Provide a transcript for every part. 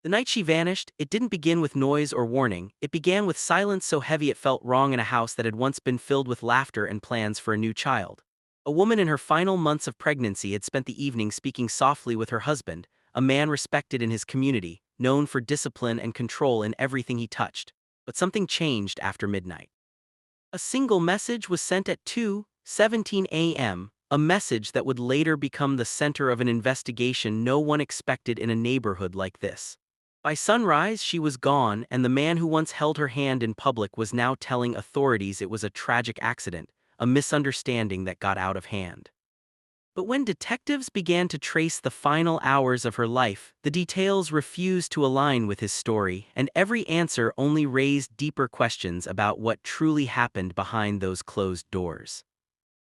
The night she vanished, it didn't begin with noise or warning, it began with silence so heavy it felt wrong in a house that had once been filled with laughter and plans for a new child. A woman in her final months of pregnancy had spent the evening speaking softly with her husband, a man respected in his community, known for discipline and control in everything he touched. But something changed after midnight. A single message was sent at 2:17 a.m., a message that would later become the center of an investigation no one expected in a neighborhood like this. By sunrise, she was gone, and the man who once held her hand in public was now telling authorities it was a tragic accident, a misunderstanding that got out of hand. But when detectives began to trace the final hours of her life, the details refused to align with his story, and every answer only raised deeper questions about what truly happened behind those closed doors.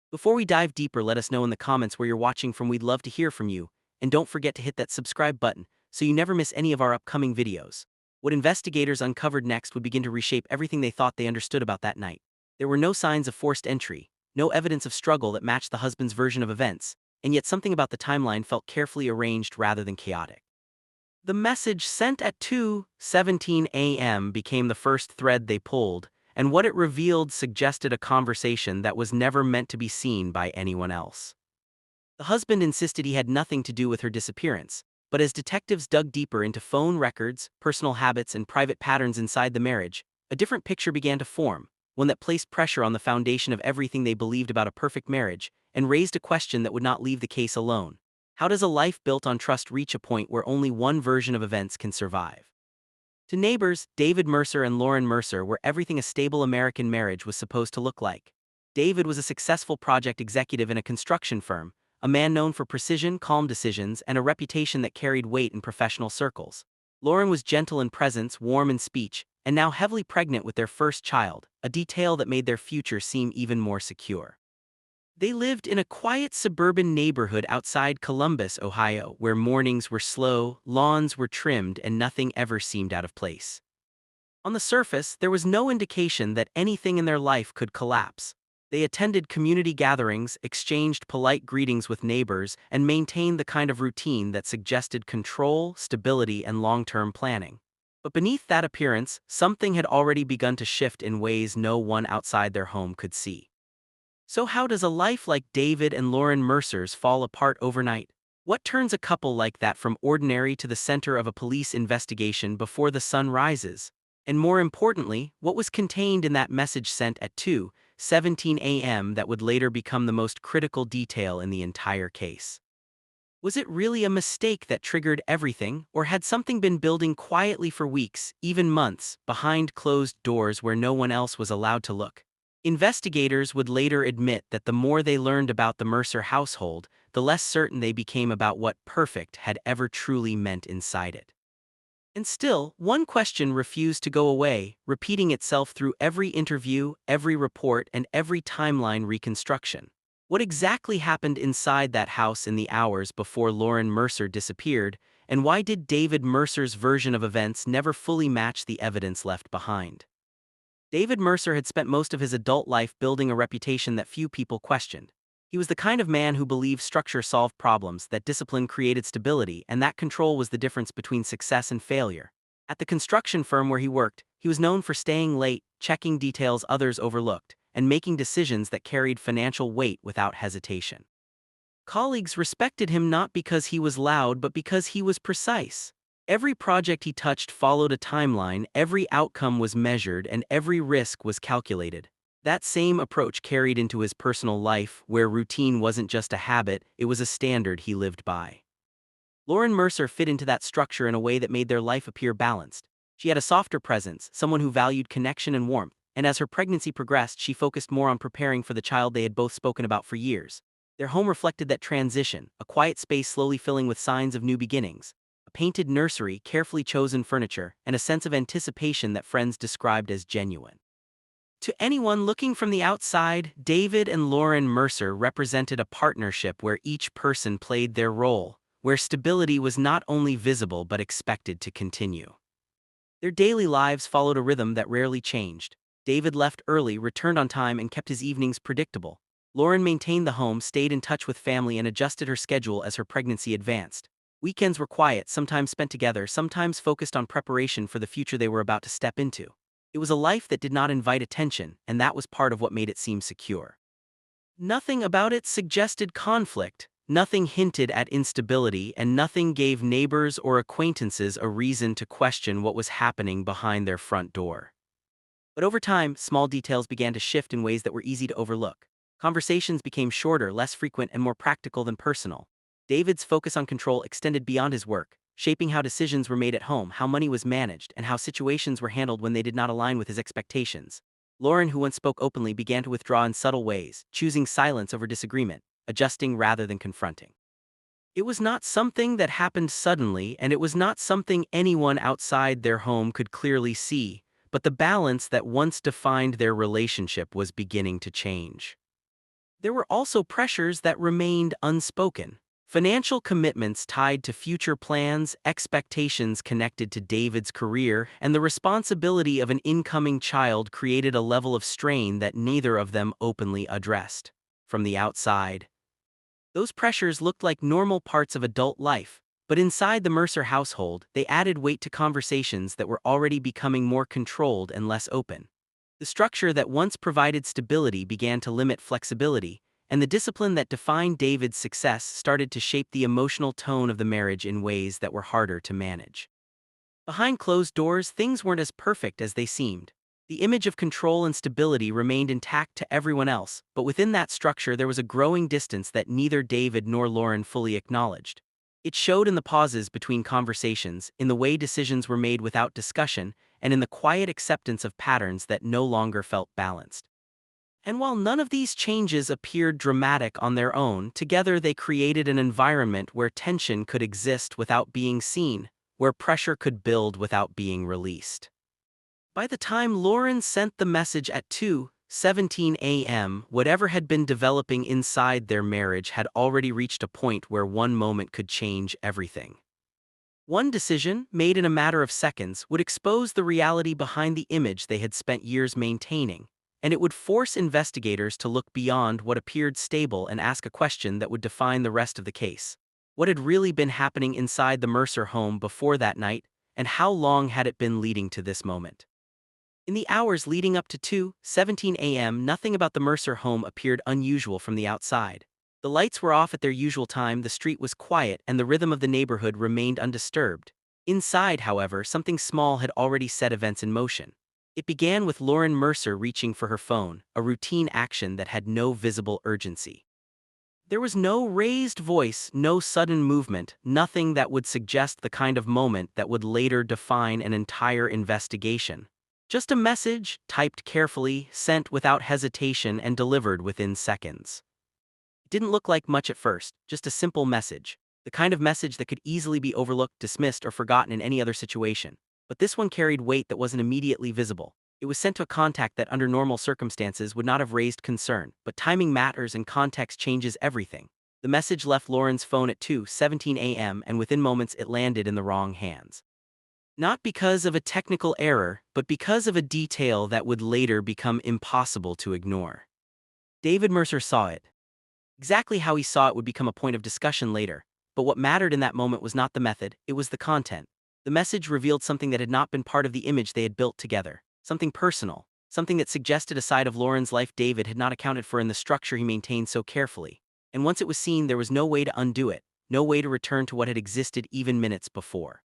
Before we dive deeper, let us know in the comments where you're watching from. We'd love to hear from you, and don't forget to hit that subscribe button so you never miss any of our upcoming videos. What investigators uncovered next would begin to reshape everything they thought they understood about that night. There were no signs of forced entry, no evidence of struggle that matched the husband's version of events, and yet something about the timeline felt carefully arranged rather than chaotic. The message sent at 2:17 a.m. became the first thread they pulled, and what it revealed suggested a conversation that was never meant to be seen by anyone else. The husband insisted he had nothing to do with her disappearance, but as detectives dug deeper into phone records, personal habits, and private patterns inside the marriage, a different picture began to form, one that placed pressure on the foundation of everything they believed about a perfect marriage, and raised a question that would not leave the case alone. How does a life built on trust reach a point where only one version of events can survive? To neighbors, David Mercer and Lauren Mercer were everything a stable American marriage was supposed to look like. David was a successful project executive in a construction firm, a man known for precision, calm decisions, and a reputation that carried weight in professional circles. Lauren was gentle in presence, warm in speech, and now heavily pregnant with their first child, a detail that made their future seem even more secure. They lived in a quiet suburban neighborhood outside Columbus, Ohio, where mornings were slow, lawns were trimmed, and nothing ever seemed out of place. On the surface, there was no indication that anything in their life could collapse. They attended community gatherings, exchanged polite greetings with neighbors, and maintained the kind of routine that suggested control, stability, and long-term planning. But beneath that appearance, something had already begun to shift in ways no one outside their home could see. So how does a life like David and Lauren Mercer's fall apart overnight? What turns a couple like that from ordinary to the center of a police investigation before the sun rises? And more importantly, what was contained in that message sent at 2:17 a.m. that would later become the most critical detail in the entire case? Was it really a mistake that triggered everything, or had something been building quietly for weeks, even months, behind closed doors where no one else was allowed to look? Investigators would later admit that the more they learned about the Mercer household, the less certain they became about what perfect had ever truly meant inside it. And still, one question refused to go away, repeating itself through every interview, every report, and every timeline reconstruction. What exactly happened inside that house in the hours before Lauren Mercer disappeared, and why did David Mercer's version of events never fully match the evidence left behind? David Mercer had spent most of his adult life building a reputation that few people questioned. He was the kind of man who believed structure solved problems, that discipline created stability, and that control was the difference between success and failure. At the construction firm where he worked, he was known for staying late, checking details others overlooked, and making decisions that carried financial weight without hesitation. Colleagues respected him not because he was loud but because he was precise. Every project he touched followed a timeline, every outcome was measured, and every risk was calculated. That same approach carried into his personal life, where routine wasn't just a habit, it was a standard he lived by. Lauren Mercer fit into that structure in a way that made their life appear balanced. She had a softer presence, someone who valued connection and warmth, and as her pregnancy progressed, she focused more on preparing for the child they had both spoken about for years. Their home reflected that transition, a quiet space slowly filling with signs of new beginnings. A painted nursery, carefully chosen furniture, and a sense of anticipation that friends described as genuine. To anyone looking from the outside, David and Lauren Mercer represented a partnership where each person played their role, where stability was not only visible but expected to continue. Their daily lives followed a rhythm that rarely changed. David left early, returned on time, and kept his evenings predictable. Lauren maintained the home, stayed in touch with family, and adjusted her schedule as her pregnancy advanced. Weekends were quiet, sometimes spent together, sometimes focused on preparation for the future they were about to step into. It was a life that did not invite attention, and that was part of what made it seem secure. Nothing about it suggested conflict, nothing hinted at instability, and nothing gave neighbors or acquaintances a reason to question what was happening behind their front door. But over time, small details began to shift in ways that were easy to overlook. Conversations became shorter, less frequent, and more practical than personal. David's focus on control extended beyond his work, shaping how decisions were made at home, how money was managed, and how situations were handled when they did not align with his expectations. Lauren, who once spoke openly, began to withdraw in subtle ways, choosing silence over disagreement, adjusting rather than confronting. It was not something that happened suddenly, and it was not something anyone outside their home could clearly see, but the balance that once defined their relationship was beginning to change. There were also pressures that remained unspoken. Financial commitments tied to future plans, expectations connected to David's career, and the responsibility of an incoming child created a level of strain that neither of them openly addressed. From the outside, those pressures looked like normal parts of adult life, but inside the Mercer household, they added weight to conversations that were already becoming more controlled and less open. The structure that once provided stability began to limit flexibility, and the discipline that defined David's success started to shape the emotional tone of the marriage in ways that were harder to manage. Behind closed doors, things weren't as perfect as they seemed. The image of control and stability remained intact to everyone else, but within that structure there was a growing distance that neither David nor Lauren fully acknowledged. It showed in the pauses between conversations, in the way decisions were made without discussion, and in the quiet acceptance of patterns that no longer felt balanced. And while none of these changes appeared dramatic on their own, together they created an environment where tension could exist without being seen, where pressure could build without being released. By the time Lauren sent the message at 2:17 a.m., whatever had been developing inside their marriage had already reached a point where one moment could change everything. One decision, made in a matter of seconds, would expose the reality behind the image they had spent years maintaining, and it would force investigators to look beyond what appeared stable and ask a question that would define the rest of the case. What had really been happening inside the Mercer home before that night, and how long had it been leading to this moment? In the hours leading up to 2:17 a.m., nothing about the Mercer home appeared unusual from the outside. The lights were off at their usual time, the street was quiet, and the rhythm of the neighborhood remained undisturbed. Inside, however, something small had already set events in motion. It began with Lauren Mercer reaching for her phone, a routine action that had no visible urgency. There was no raised voice, no sudden movement, nothing that would suggest the kind of moment that would later define an entire investigation. Just a message, typed carefully, sent without hesitation, and delivered within seconds. It didn't look like much at first, just a simple message. The kind of message that could easily be overlooked, dismissed, or forgotten in any other situation. But this one carried weight that wasn't immediately visible. It was sent to a contact that under normal circumstances would not have raised concern, but timing matters and context changes everything. The message left Lauren's phone at 2:17 a.m. and within moments it landed in the wrong hands. Not because of a technical error, but because of a detail that would later become impossible to ignore. David Mercer saw it. Exactly how he saw it would become a point of discussion later, but what mattered in that moment was not the method, it was the content. The message revealed something that had not been part of the image they had built together, something personal, something that suggested a side of Lauren's life David had not accounted for in the structure he maintained so carefully. And once it was seen, there was no way to undo it, no way to return to what had existed even minutes before.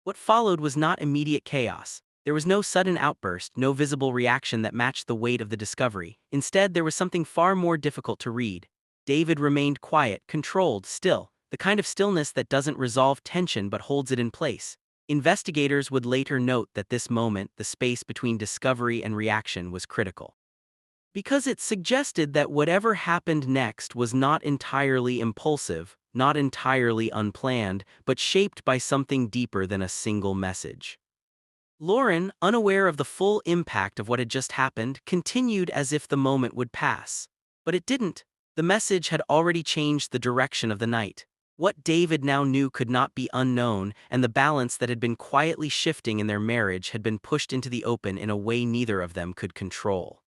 What followed was not immediate chaos. There was no sudden outburst, no visible reaction that matched the weight of the discovery. Instead, there was something far more difficult to read. David remained quiet, controlled, still, the kind of stillness that doesn't resolve tension but holds it in place. Investigators would later note that this moment, the space between discovery and reaction, was critical. Because it suggested that whatever happened next was not entirely impulsive, not entirely unplanned, but shaped by something deeper than a single message. Lauren, unaware of the full impact of what had just happened, continued as if the moment would pass. But it didn't. The message had already changed the direction of the night. What David now knew could not be unknown, and the balance that had been quietly shifting in their marriage had been pushed into the open in a way neither of them could control.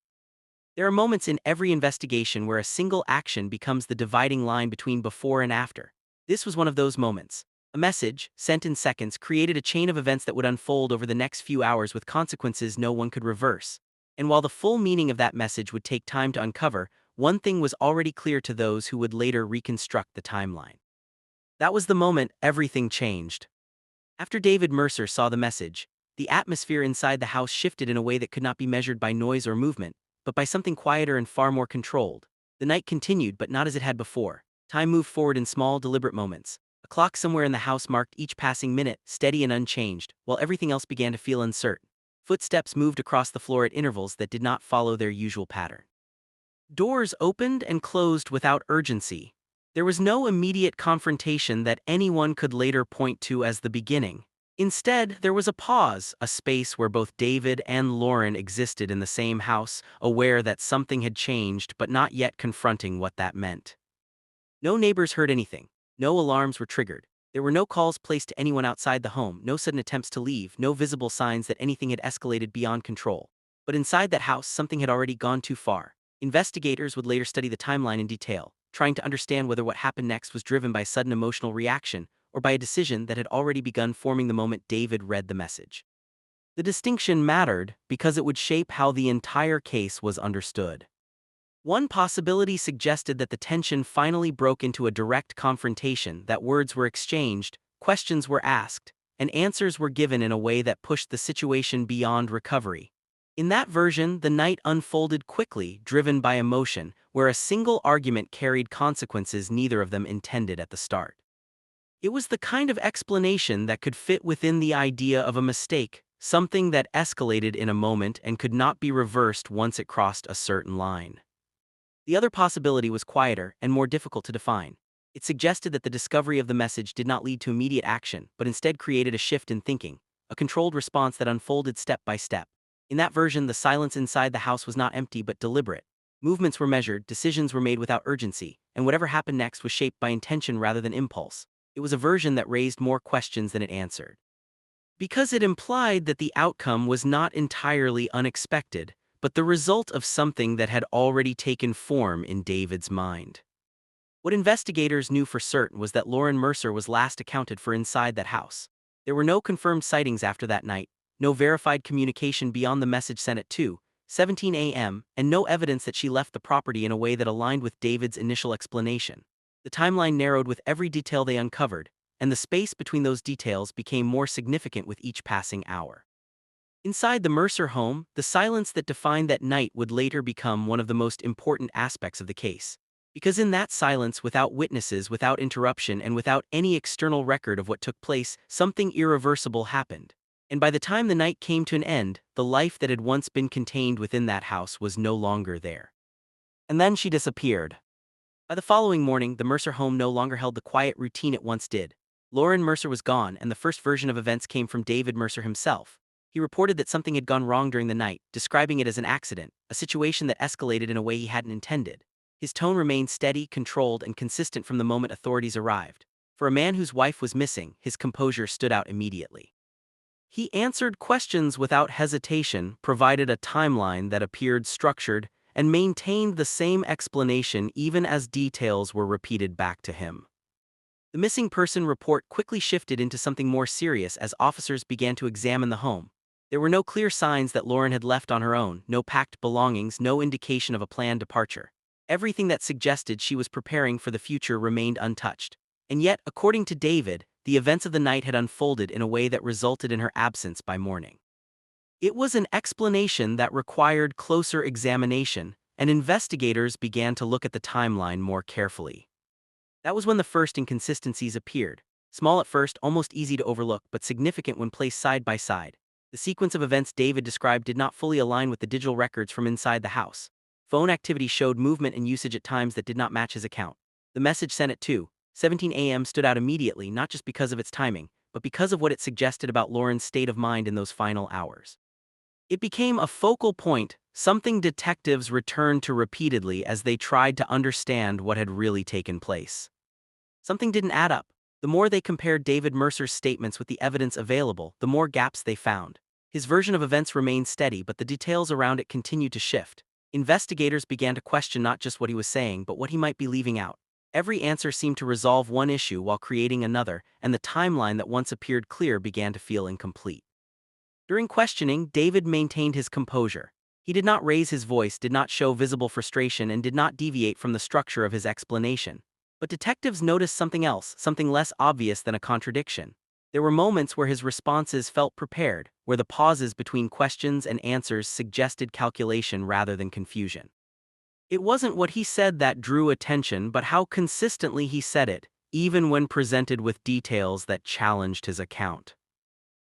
There are moments in every investigation where a single action becomes the dividing line between before and after. This was one of those moments. A message, sent in seconds, created a chain of events that would unfold over the next few hours with consequences no one could reverse. And while the full meaning of that message would take time to uncover, one thing was already clear to those who would later reconstruct the timeline. That was the moment everything changed. After David Mercer saw the message, the atmosphere inside the house shifted in a way that could not be measured by noise or movement, but by something quieter and far more controlled. The night continued, but not as it had before. Time moved forward in small, deliberate moments. A clock somewhere in the house marked each passing minute, steady and unchanged, while everything else began to feel uncertain. Footsteps moved across the floor at intervals that did not follow their usual pattern. Doors opened and closed without urgency. There was no immediate confrontation that anyone could later point to as the beginning. Instead, there was a pause, a space where both David and Lauren existed in the same house, aware that something had changed but not yet confronting what that meant. No neighbors heard anything. No alarms were triggered. There were no calls placed to anyone outside the home, no sudden attempts to leave, no visible signs that anything had escalated beyond control. But inside that house, something had already gone too far. Investigators would later study the timeline in detail, trying to understand whether what happened next was driven by sudden emotional reaction or by a decision that had already begun forming the moment David read the message. The distinction mattered because it would shape how the entire case was understood. One possibility suggested that the tension finally broke into a direct confrontation, that words were exchanged, questions were asked, and answers were given in a way that pushed the situation beyond recovery. In that version, the night unfolded quickly, driven by emotion, where a single argument carried consequences neither of them intended at the start. It was the kind of explanation that could fit within the idea of a mistake, something that escalated in a moment and could not be reversed once it crossed a certain line. The other possibility was quieter and more difficult to define. It suggested that the discovery of the message did not lead to immediate action, but instead created a shift in thinking, a controlled response that unfolded step by step. In that version, the silence inside the house was not empty but deliberate. Movements were measured, decisions were made without urgency, and whatever happened next was shaped by intention rather than impulse. It was a version that raised more questions than it answered. Because it implied that the outcome was not entirely unexpected, but the result of something that had already taken form in David's mind. What investigators knew for certain was that Lauren Mercer was last accounted for inside that house. There were no confirmed sightings after that night, no verified communication beyond the message sent at 2:17 a.m., and no evidence that she left the property in a way that aligned with David's initial explanation. The timeline narrowed with every detail they uncovered, and the space between those details became more significant with each passing hour. Inside the Mercer home, the silence that defined that night would later become one of the most important aspects of the case. Because in that silence, without witnesses, without interruption, and without any external record of what took place, something irreversible happened. And by the time the night came to an end, the life that had once been contained within that house was no longer there. And then she disappeared. By the following morning, the Mercer home no longer held the quiet routine it once did. Lauren Mercer was gone, and the first version of events came from David Mercer himself. He reported that something had gone wrong during the night, describing it as an accident, a situation that escalated in a way he hadn't intended. His tone remained steady, controlled, and consistent from the moment authorities arrived. For a man whose wife was missing, his composure stood out immediately. He answered questions without hesitation, provided a timeline that appeared structured, and maintained the same explanation even as details were repeated back to him. The missing person report quickly shifted into something more serious as officers began to examine the home. There were no clear signs that Lauren had left on her own, no packed belongings, no indication of a planned departure. Everything that suggested she was preparing for the future remained untouched. And yet, according to David, the events of the night had unfolded in a way that resulted in her absence by morning. It was an explanation that required closer examination, and investigators began to look at the timeline more carefully. That was when the first inconsistencies appeared. Small at first, almost easy to overlook, but significant when placed side by side. The sequence of events David described did not fully align with the digital records from inside the house. Phone activity showed movement and usage at times that did not match his account. The message sent at 2:17 a.m. stood out immediately, not just because of its timing, but because of what it suggested about Lauren's state of mind in those final hours. It became a focal point, something detectives returned to repeatedly as they tried to understand what had really taken place. Something didn't add up. The more they compared David Mercer's statements with the evidence available, the more gaps they found. His version of events remained steady, but the details around it continued to shift. Investigators began to question not just what he was saying, but what he might be leaving out. Every answer seemed to resolve one issue while creating another, and the timeline that once appeared clear began to feel incomplete. During questioning, David maintained his composure. He did not raise his voice, did not show visible frustration, and did not deviate from the structure of his explanation. But detectives noticed something else, something less obvious than a contradiction. There were moments where his responses felt prepared, where the pauses between questions and answers suggested calculation rather than confusion. It wasn't what he said that drew attention, but how consistently he said it, even when presented with details that challenged his account.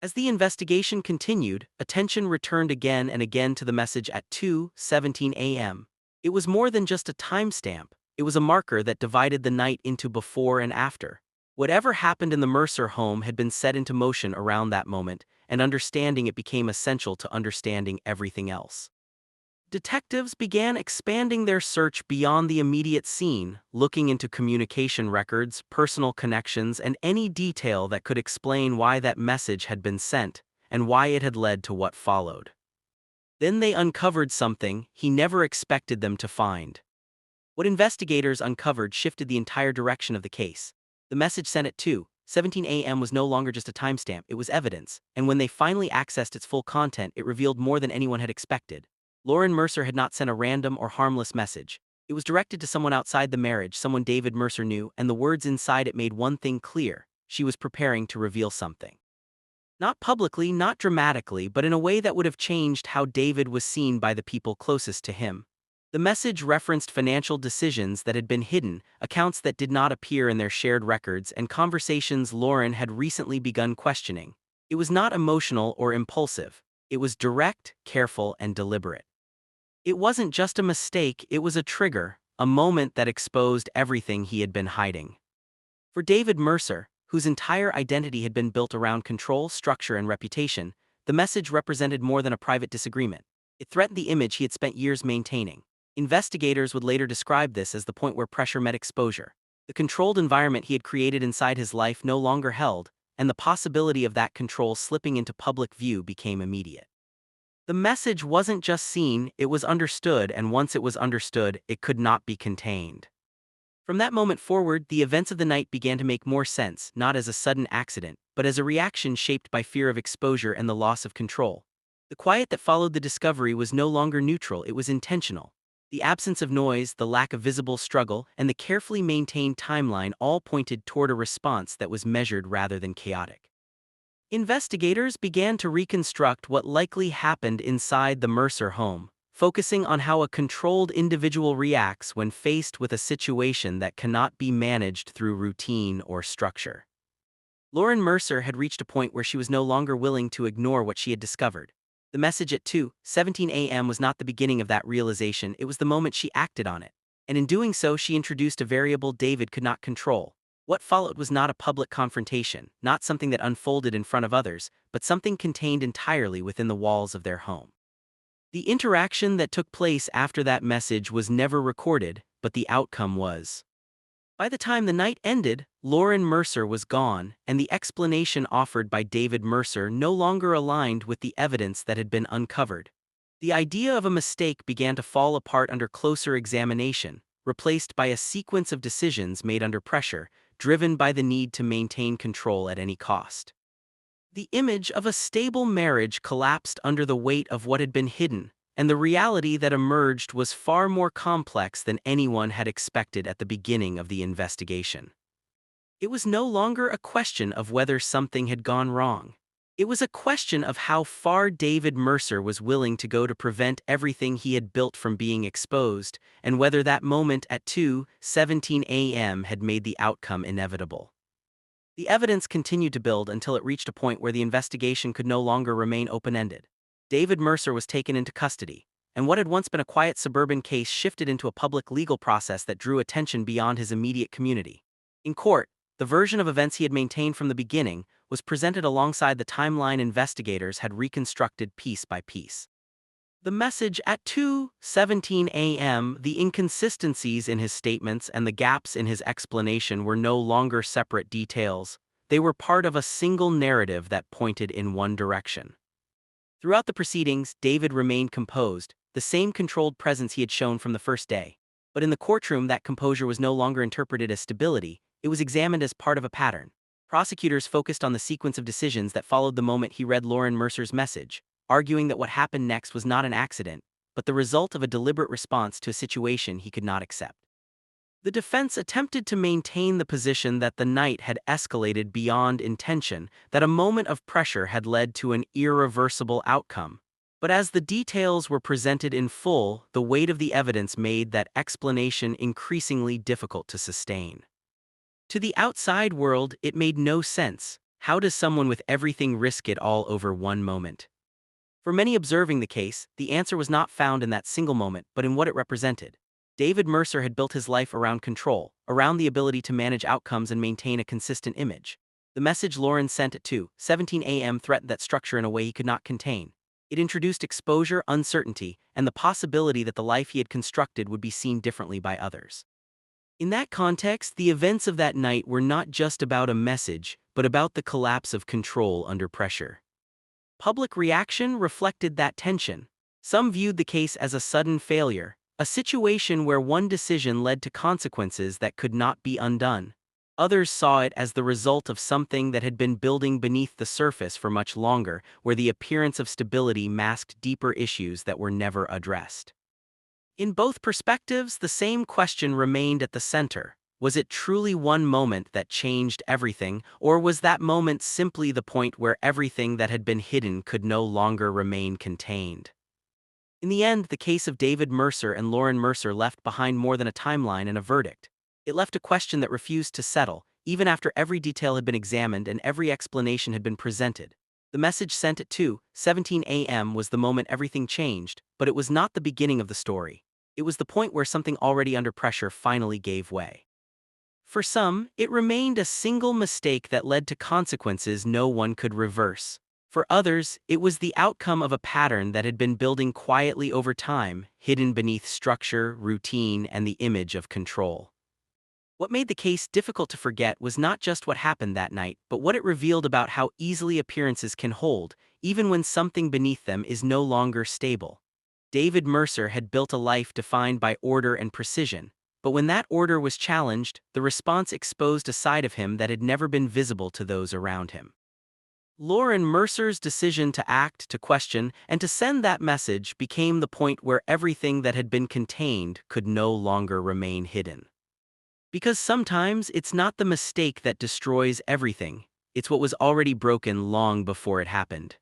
As the investigation continued, attention returned again and again to the message at 2:17 a.m. It was more than just a timestamp, it was a marker that divided the night into before and after. Whatever happened in the Mercer home had been set into motion around that moment, and understanding it became essential to understanding everything else. Detectives began expanding their search beyond the immediate scene, looking into communication records, personal connections, and any detail that could explain why that message had been sent, and why it had led to what followed. Then they uncovered something he never expected them to find. What investigators uncovered shifted the entire direction of the case. The message sent at 2:17 a.m. was no longer just a timestamp, it was evidence, and when they finally accessed its full content, it revealed more than anyone had expected. Lauren Mercer had not sent a random or harmless message. It was directed to someone outside the marriage, someone David Mercer knew, and the words inside it made one thing clear: she was preparing to reveal something. Not publicly, not dramatically, but in a way that would have changed how David was seen by the people closest to him. The message referenced financial decisions that had been hidden, accounts that did not appear in their shared records, and conversations Lauren had recently begun questioning. It was not emotional or impulsive. It was direct, careful, and deliberate. It wasn't just a mistake, it was a trigger, a moment that exposed everything he had been hiding. For David Mercer, whose entire identity had been built around control, structure, and reputation, the message represented more than a private disagreement. It threatened the image he had spent years maintaining. Investigators would later describe this as the point where pressure met exposure. The controlled environment he had created inside his life no longer held, and the possibility of that control slipping into public view became immediate. The message wasn't just seen, it was understood, and once it was understood, it could not be contained. From that moment forward, the events of the night began to make more sense, not as a sudden accident, but as a reaction shaped by fear of exposure and the loss of control. The quiet that followed the discovery was no longer neutral, it was intentional. The absence of noise, the lack of visible struggle, and the carefully maintained timeline all pointed toward a response that was measured rather than chaotic. Investigators began to reconstruct what likely happened inside the Mercer home, focusing on how a controlled individual reacts when faced with a situation that cannot be managed through routine or structure. Lauren Mercer had reached a point where she was no longer willing to ignore what she had discovered. The message at 2:17 a.m. was not the beginning of that realization, it was the moment she acted on it. And in doing so, she introduced a variable David could not control. What followed was not a public confrontation, not something that unfolded in front of others, but something contained entirely within the walls of their home. The interaction that took place after that message was never recorded, but the outcome was. By the time the night ended, Lauren Mercer was gone, and the explanation offered by David Mercer no longer aligned with the evidence that had been uncovered. The idea of a mistake began to fall apart under closer examination, replaced by a sequence of decisions made under pressure, driven by the need to maintain control at any cost. The image of a stable marriage collapsed under the weight of what had been hidden, and the reality that emerged was far more complex than anyone had expected at the beginning of the investigation. It was no longer a question of whether something had gone wrong. It was a question of how far David Mercer was willing to go to prevent everything he had built from being exposed, and whether that moment at 2:17 a.m. had made the outcome inevitable. The evidence continued to build until it reached a point where the investigation could no longer remain open-ended. David Mercer was taken into custody, and what had once been a quiet suburban case shifted into a public legal process that drew attention beyond his immediate community. In court, the version of events he had maintained from the beginning was presented alongside the timeline investigators had reconstructed piece by piece. The message at 2:17 a.m., the inconsistencies in his statements and the gaps in his explanation were no longer separate details. They were part of a single narrative that pointed in one direction. Throughout the proceedings, David remained composed, the same controlled presence he had shown from the first day. But in the courtroom, that composure was no longer interpreted as stability, it was examined as part of a pattern. Prosecutors focused on the sequence of decisions that followed the moment he read Lauren Mercer's message, arguing that what happened next was not an accident, but the result of a deliberate response to a situation he could not accept. The defense attempted to maintain the position that the night had escalated beyond intention, that a moment of pressure had led to an irreversible outcome. But as the details were presented in full, the weight of the evidence made that explanation increasingly difficult to sustain. To the outside world, it made no sense. How does someone with everything risk it all over one moment? For many observing the case, the answer was not found in that single moment, but in what it represented. David Mercer had built his life around control, around the ability to manage outcomes and maintain a consistent image. The message Lauren sent at 2:17 a.m. threatened that structure in a way he could not contain. It introduced exposure, uncertainty, and the possibility that the life he had constructed would be seen differently by others. In that context, the events of that night were not just about a message, but about the collapse of control under pressure. Public reaction reflected that tension. Some viewed the case as a sudden failure, a situation where one decision led to consequences that could not be undone. Others saw it as the result of something that had been building beneath the surface for much longer, where the appearance of stability masked deeper issues that were never addressed. In both perspectives, the same question remained at the center. Was it truly one moment that changed everything, or was that moment simply the point where everything that had been hidden could no longer remain contained? In the end, the case of David Mercer and Lauren Mercer left behind more than a timeline and a verdict. It left a question that refused to settle, even after every detail had been examined and every explanation had been presented. The message sent at 2:17 a.m. was the moment everything changed, but it was not the beginning of the story. It was the point where something already under pressure finally gave way. For some, it remained a single mistake that led to consequences no one could reverse. For others, it was the outcome of a pattern that had been building quietly over time, hidden beneath structure, routine, and the image of control. What made the case difficult to forget was not just what happened that night, but what it revealed about how easily appearances can hold, even when something beneath them is no longer stable. David Mercer had built a life defined by order and precision, but when that order was challenged, the response exposed a side of him that had never been visible to those around him. Lauren Mercer's decision to act, to question, and to send that message became the point where everything that had been contained could no longer remain hidden. Because sometimes it's not the mistake that destroys everything, it's what was already broken long before it happened.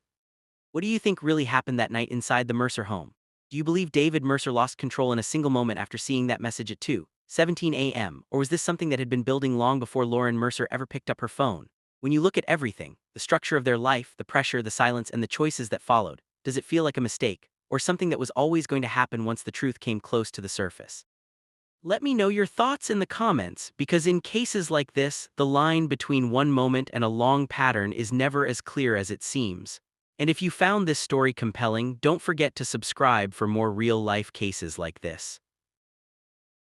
What do you think really happened that night inside the Mercer home? Do you believe David Mercer lost control in a single moment after seeing that message at 2:17 a.m., or was this something that had been building long before Lauren Mercer ever picked up her phone? When you look at everything, the structure of their life, the pressure, the silence, and the choices that followed, does it feel like a mistake, or something that was always going to happen once the truth came close to the surface? Let me know your thoughts in the comments, because in cases like this, the line between one moment and a long pattern is never as clear as it seems. And if you found this story compelling, don't forget to subscribe for more real-life cases like this.